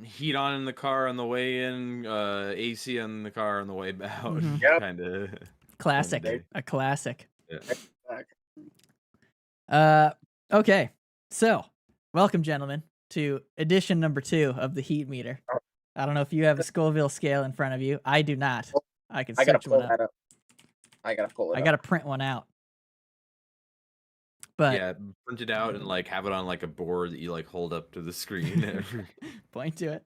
heat on in the car on the way in, AC on the car on the way out. Mm-hmm. Yep. Kind of classic. A classic. Yeah. Okay. So, welcome, gentlemen, to edition number 2 of the heat meter. I don't know if you have a Scoville scale in front of you. I do not. I can search one up. I gotta pull it. I gotta print one out. But yeah, print it out and like have it on like a board that you like hold up to the screen. Point to it.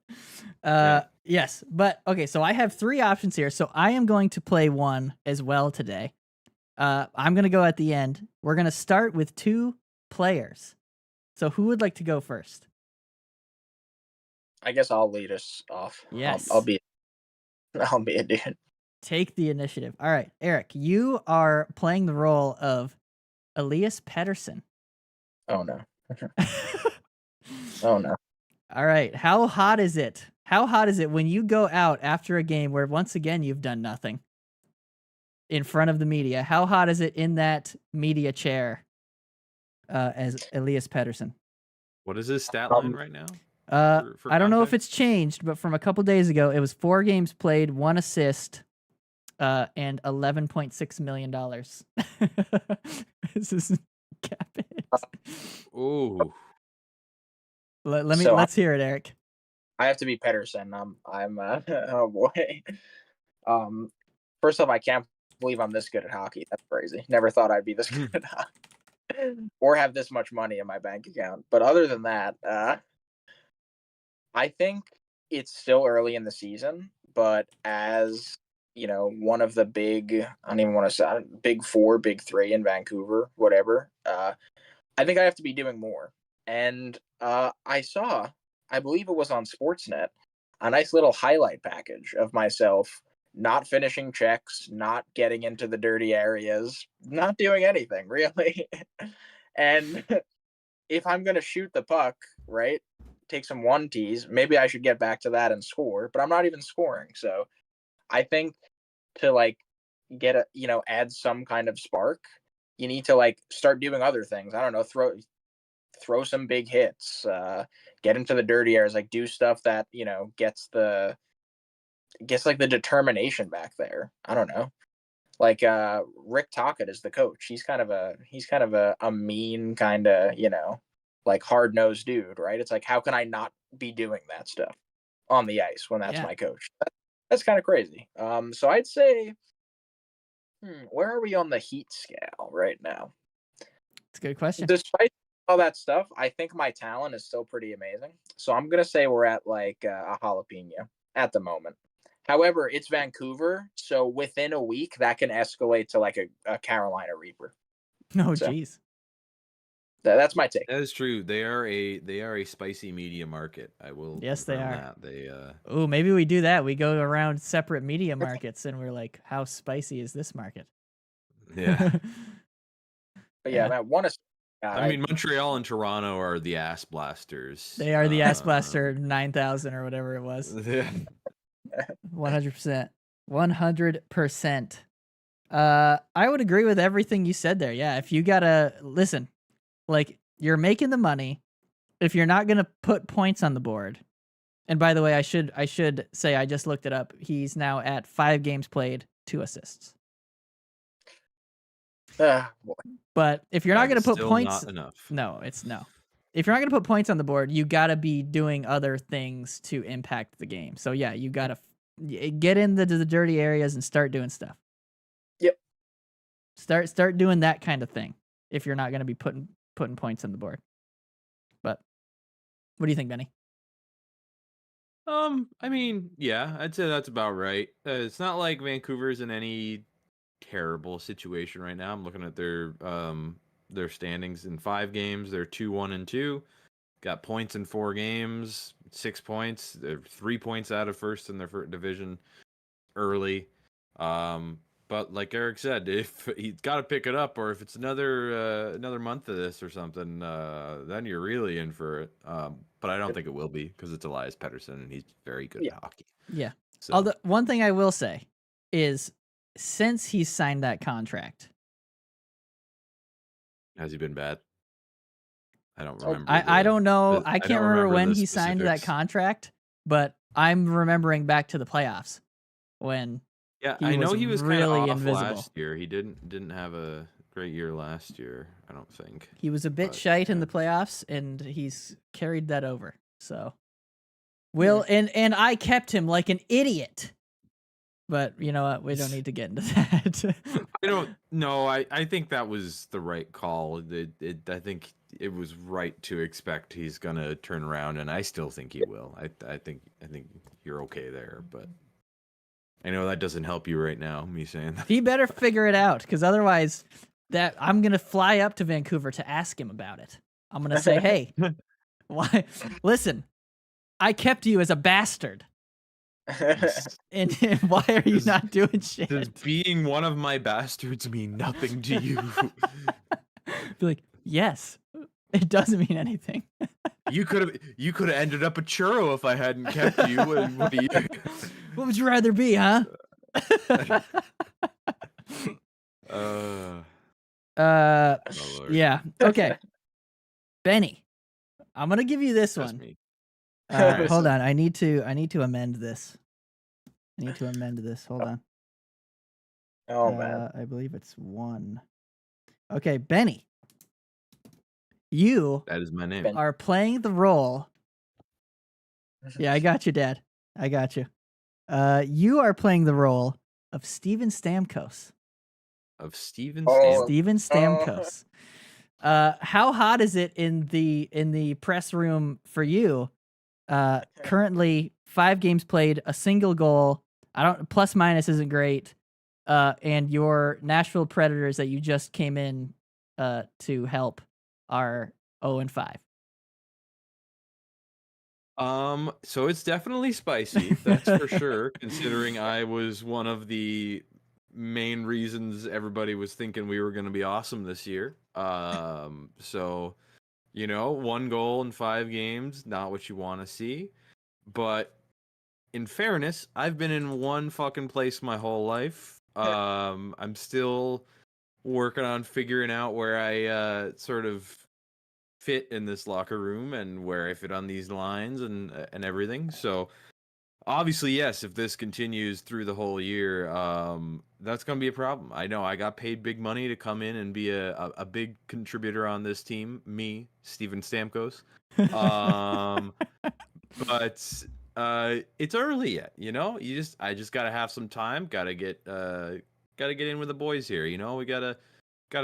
Yes, but okay. So I have 3 options here. So I am going to play one as well today. I'm gonna go at the end. We're gonna start with 2 players. So who would like to go first? I guess I'll lead us off. Yes. I'll be a dude. Take the initiative. All right, Eric, you are playing the role of Elias Pettersson. Oh no. Oh no. All right, how hot is it? How hot is it when you go out after a game where once again you've done nothing in front of the media? How hot is it in that media chair as Elias Pettersson? What is his stat line right now? For I don't know if context? it's changed, but from a couple days ago, it was 4 games played, 1 assist, and $11.6 million. This is cap hit. Ooh. Let's hear it, Eric. I have to be Pedersen. I'm oh boy. First off, I can't believe I'm this good at hockey. That's crazy. Never thought I'd be this good at hockey or have this much money in my bank account. But other than that, I think it's still early in the season. But as one of the big, I don't even want to say big 4, big 3 in Vancouver, whatever. I think I have to be doing more. And I saw, I believe it was on Sportsnet, a nice little highlight package of myself not finishing checks, not getting into the dirty areas, not doing anything really. And if I'm going to shoot the puck, right, take some 1-tees, maybe I should get back to that and score, but I'm not even scoring. So I think to get add some kind of spark, you need to start doing other things. I don't know, throw some big hits, get into the dirty areas, do stuff that gets the determination back there. I don't know, Rick Tocchet is the coach. He's kind of a mean kind of hard-nosed dude, right? It's how can I not be doing that stuff on the ice when that's my coach? That's kind of crazy. So I'd say, where are we on the heat scale right now? It's a good question. Despite all that stuff, I think my talent is still pretty amazing. So I'm going to say we're at a jalapeno at the moment. However, it's Vancouver, so within a week that can escalate to a Carolina Reaper. Oh, jeez. That's my take. That is true. They are a spicy media market. I will. Yes, they are. That. They. Oh, maybe we do that. We go around separate media markets, and we're like, how spicy is this market? Yeah. But yeah, that one is. I mean, Montreal and Toronto are the ass blasters. They are the ass blaster 9,000 or whatever it was. Yeah. 100%. 100%. I would agree with everything you said there. Yeah, if you gotta listen, you're making the money. If you're not gonna put points on the board, and by the way, I should say I just looked it up. He's now at 5 games played, 2 assists. But if you're not gonna put points, not enough. No, it's no. If you're not gonna put points on the board, you gotta be doing other things to impact the game. So yeah, you gotta get into the dirty areas and start doing stuff. Yep. Start doing that kind of thing if you're not gonna be putting points on the board. But what do you think, Benny? I mean, yeah, I'd say that's about right. It's not like Vancouver's in any terrible situation right now. I'm looking at their standings in 5 games. They're 2-1-2. Got points in 4 games, 6 points. They're 3 points out of first in their division early. But like Eric said, if he's got to pick it up, or if it's another month of this or something, then you're really in for it. But I don't think it will be because it's Elias Pettersson and he's very good at hockey. Yeah. So. Although one thing I will say is, since he's signed that contract, has he been bad? I don't remember. I don't know. I can't remember when he signed that contract, but I'm remembering back to the playoffs when. Yeah, I know he was really kind of invisible last year. He didn't have a great year last year, I don't think. He was a bit shite in the playoffs, and he's carried that over. So, and I kept him like an idiot. But you know what? We don't need to get into that. I don't know. I think that was the right call. I think it was right to expect he's gonna turn around, and I still think he will. I think you're okay there, but. I know that doesn't help you right now, me saying that. He better figure it out, because otherwise, I'm gonna fly up to Vancouver to ask him about it. I'm gonna say, hey, why? Listen, I kept you as a bastard, and why are you not doing shit? Does being one of my bastards mean nothing to you? Be like, yes, it doesn't mean anything. You could have ended up a churro if I hadn't kept you. And what would you rather be, huh? Oh, Lord. Yeah. Okay. Benny, I'm gonna give you this Trust one. me. Hold on. I need to amend this. Hold on. Oh man. I believe it's 1. Okay, Benny. You That is my name. Ben. are playing the role. Yeah, I got you, Dad. I got you. You are playing the role of Steven Stamkos. Of Steven Oh. Stamkos. Steven Stamkos. How hot is it in the press room for you? Currently 5 games played, a single goal. Plus minus isn't great. And your Nashville Predators that you just came in to help are 0-5. So it's definitely spicy, that's for sure, considering I was one of the main reasons everybody was thinking we were going to be awesome this year. So, 1 goal in 5 games, not what you want to see. But in fairness, I've been in one fucking place my whole life. I'm still working on figuring out where I sort of fit in this locker room and where I fit on these lines and everything. So obviously, yes, if this continues through the whole year, that's gonna be a problem. I know I got paid big money to come in and be a big contributor on this team. Me, Steven Stamkos. But it's early yet, I just gotta have some time. Gotta get in with the boys here. We gotta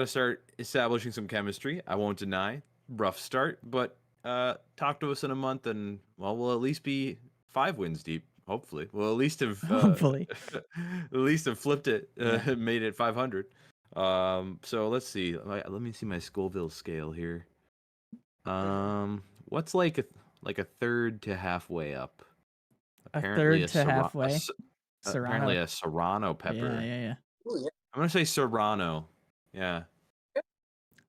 start establishing some chemistry. I won't deny, rough start, but talk to us in a month, and we'll at least be 5 wins deep. Hopefully, we'll at least have Hopefully. at least have flipped it, Yeah. made it 500. So let's see. Let me see my Scoville scale here. What's like a third to halfway up? Apparently a third to halfway. Apparently a Serrano pepper. Yeah. Ooh, yeah. I'm gonna say Serrano. Yeah.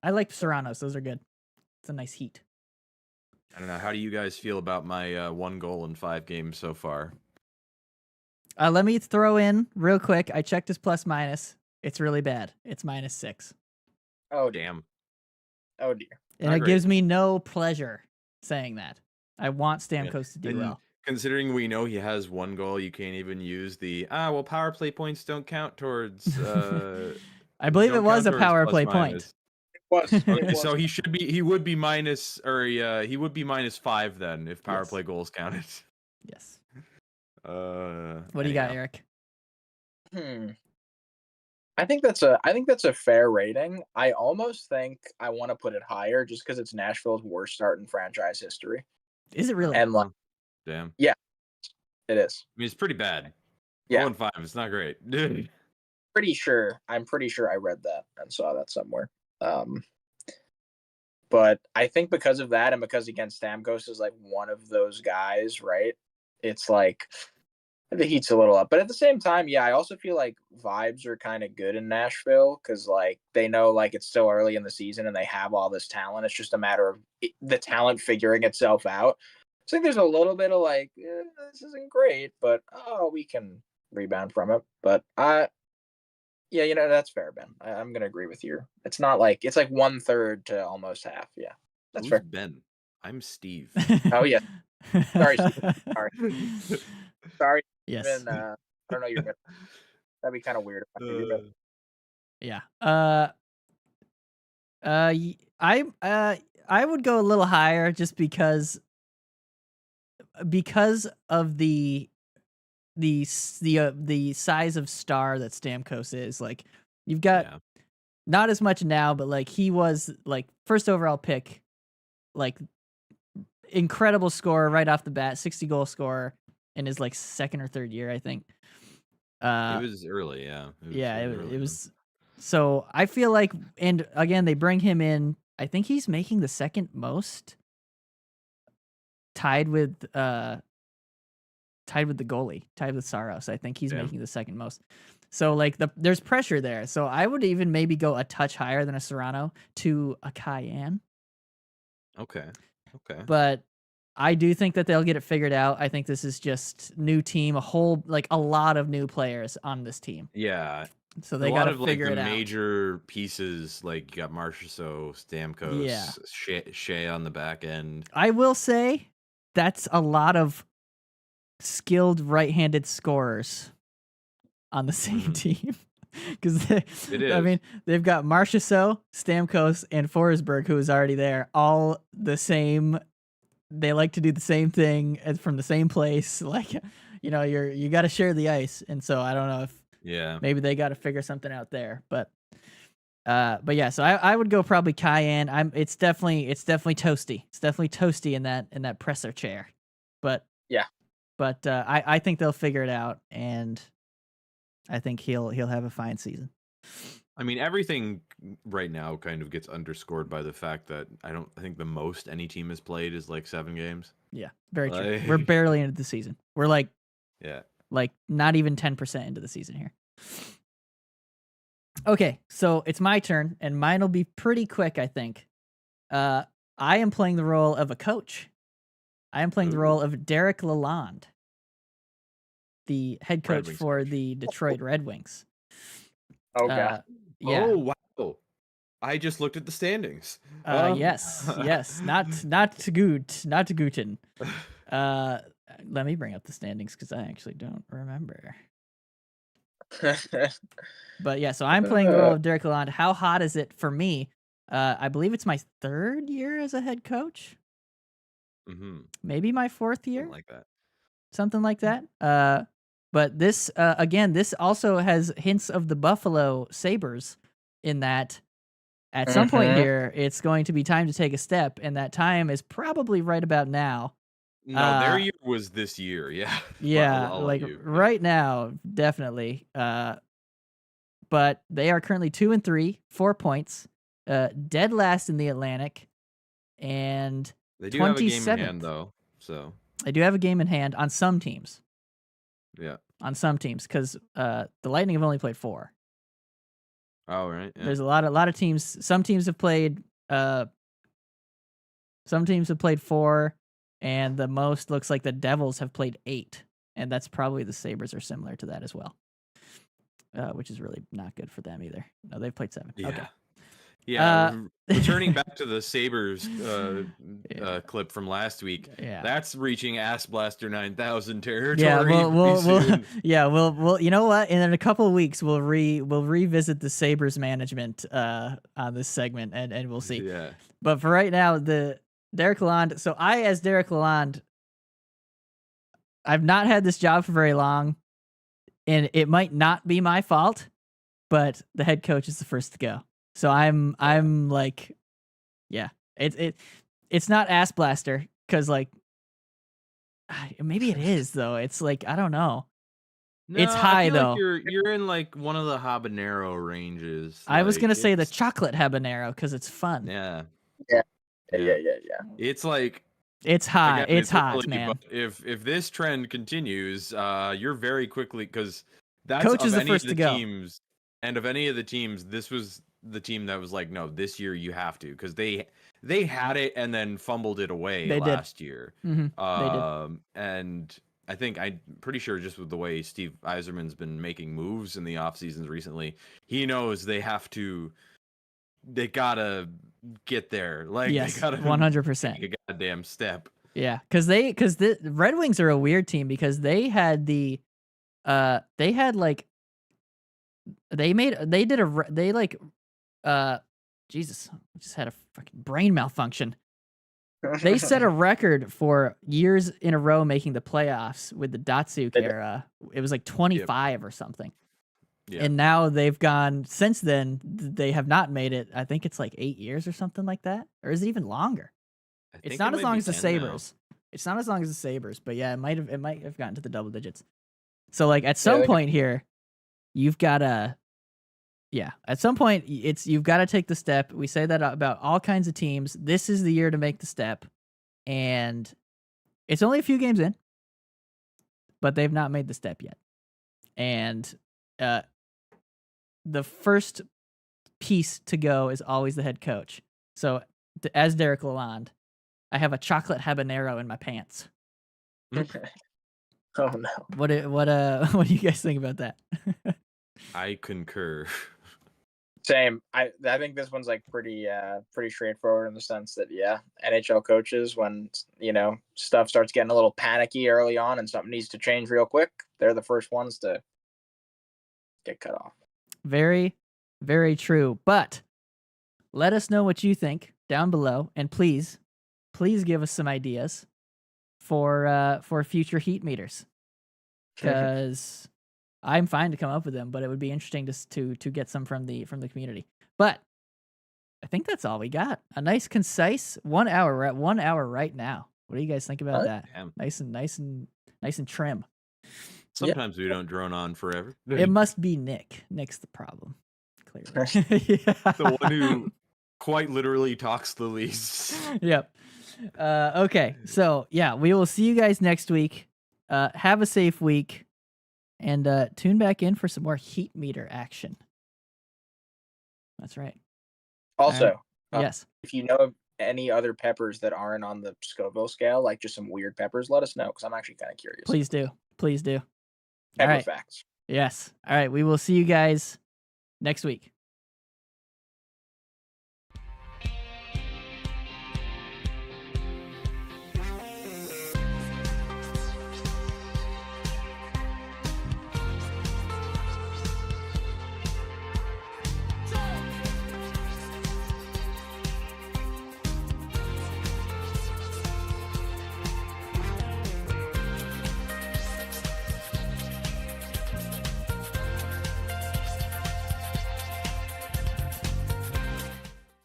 I like Serranos. Those are good. It's a nice heat. I don't know. How do you guys feel about my 1 goal in 5 games so far? Let me throw in real quick. I checked his plus minus. It's really bad. It's -6. Oh Damn. Oh dear. And Not it great. gives me no pleasure saying that. I want Stamkos to do And well. Considering we know he has 1 goal, you can't even use the power play points don't count towards. I believe it don't was a count towards power plus play minus. point. Was. So he would be minus, or he would be -5 then if power Yes. play goals counted. Yes. What What do you got, Eric? I think that's a fair rating. I almost think I want to put it higher just because it's Nashville's worst start in franchise history. Is it really? And like, Damn. it is. I mean, it's pretty bad. Yeah. 0-5. It's not great. I'm pretty sure I read that and saw that somewhere. But I think because of that, and because again Stamkos is like one of those guys, right? It's like the heat's a little up, but at the same time, yeah, I also feel like vibes are kind of good in Nashville because like they know like it's still early in the season and they have all this talent. It's just a matter of the talent figuring itself out. So I think there's a little bit of like this isn't great, but we can rebound from it. But yeah, that's fair, Ben. I'm gonna agree with you. It's not like it's like 1/3 to almost half. Yeah, that's Who's fair. Ben? I'm Steve. Oh yeah, sorry, sorry. Yes. Even, I don't know your middle. That'd be kind of weird if I knew your middle. Yeah. I would go a little higher just because of the size of star that Stamkos is. Like you've got not as much now, but like he was like first overall pick, like incredible scorer right off the bat, 60 goal scorer in his like second or third year, I think. Uh, It was early, yeah. yeah, really early it on. was. So I feel like, and again, they bring him in. I think he's making the second most, tied with the goalie, tied with Saros. I think he's Yeah. making the second most. So like there's pressure there. So I would even maybe go a touch higher than a Serrano to a Cayenne. Okay. But I do think that they'll get it figured out. I think this is just new team, a lot of new players on this team. Yeah. So A they lot got to of like figure the it out. major pieces, like you got Marchessault, Stamkos, Yeah. Shea on the back end. I will say that's a lot of skilled right-handed scorers on the same team. Because It is. I mean, they've got Marchessault, Stamkos, and Forsberg, who is already there, all the same. They like to do the same thing from the same place. Like, you got to share the ice, and so I don't know if maybe they got to figure something out there. But yeah, so I would go probably Cayenne. It's definitely toasty. It's definitely toasty in that presser chair. But yeah, but I think they'll figure it out, and I think he'll have a fine season. I mean, everything right now kind of gets underscored by the fact that I think the most any team has played is like 7 games. Yeah, very true. We're barely into the season. We're like not even 10% into the season here. Okay, so it's my turn, and mine will be pretty quick, I think. I am playing the role of a coach. I am playing the role of Derek Lalonde, the head coach for the Detroit Red Wings. Okay. Yeah. Oh wow! I just looked at the standings. Yes, not too good. Let me bring up the standings because I actually don't remember. But yeah, so I'm playing the role of Derek Lalonde. How hot is it for me? I believe it's my 3rd year as a head coach. Maybe my 4th year. Something like that. But this again, this also has hints of the Buffalo Sabres in that at some point here, it's going to be time to take a step, and that time is probably right about now. No, their year was this year, yeah. Yeah, right now, definitely. But they are currently 2-3, 4 points, dead last in the Atlantic, and they do have a game in hand, though. So they do have a game in hand on some teams. Yeah, on some teams, because the Lightning have only played 4. Oh right. Yeah. There's a lot of teams. Some teams have played 4, and the most looks like the Devils have played 8, and that's probably the Sabres are similar to that as well. Which is really not good for them either. No, they've played 7. Yeah. Okay. Yeah, returning back to the Sabres clip from last week. Yeah. That's reaching Ass Blaster 9000 territory. Yeah, we'll you know what? In a couple of weeks, we'll revisit the Sabres management on this segment, and we'll see. Yeah. But for right now, the Derek Lalonde. So as Derek Lalonde, I've not had this job for very long, and it might not be my fault, but the head coach is the first to go. So I'm like, yeah, it's not Ass Blaster, because like maybe it is though. It's like, I don't know. No, it's high though. Like you're in like one of the habanero ranges. I was gonna say the chocolate habanero because it's fun. Yeah. It's like it's high. Again, it's hot, early, man. But if this trend continues, you're very quickly, because that's coach is the first to go. Teams, and of any of the teams, this was the team that was like, no, this year you have to, because they had it and then fumbled it away last year. Mm-hmm. They did. And I'm pretty sure, just with the way Steve Yzerman's been making moves in the off seasons recently, he knows they gotta get there. Like, yes, they gotta 100% take a goddamn step. Yeah, because the Red Wings are a weird team, because they had Jesus, I just had a fucking brain malfunction. They set a record for years in a row making the playoffs with the Datsuk era. It was like 25 or something. Yeah. And now they've gone, since then, they have not made it. I think it's like 8 years or something like that. Or is it even longer? It's not as long as the Sabres. It's not as long as the Sabres, but yeah, it might have gotten to the double digits. So like at some they point here, you've got to, at some point you've got to take the step. We say that about all kinds of teams. This is the year to make the step, and it's only a few games in, but they've not made the step yet. And the first piece to go is always the head coach. So as Derek Lalonde, I have a chocolate habanero in my pants. Oh no. What do you guys think about that? I concur. Same. I think this one's like pretty straightforward in the sense that NHL coaches, when stuff starts getting a little panicky early on and something needs to change real quick, they're the first ones to get cut off. Very, very true. But let us know what you think down below, and please give us some ideas for future heat meters, because I'm fine to come up with them, but it would be interesting to get some from the community. But I think that's all we got. A nice, concise 1 hour. We're at 1 hour right now. What do you guys think about that? Damn. Nice and trim. Sometimes we don't drone on forever. It must be Nick. Nick's the problem, clearly. The one who quite literally talks the least. Yep. Okay. So we will see you guys next week. Have a safe week, and tune back in for some more heat meter action. That's right. Also, yes. If you know of any other peppers that aren't on the Scoville scale, like just some weird peppers, let us know, because I'm actually kind of curious. Please do. Pepper All right. facts. Yes. All right. We will see you guys next week.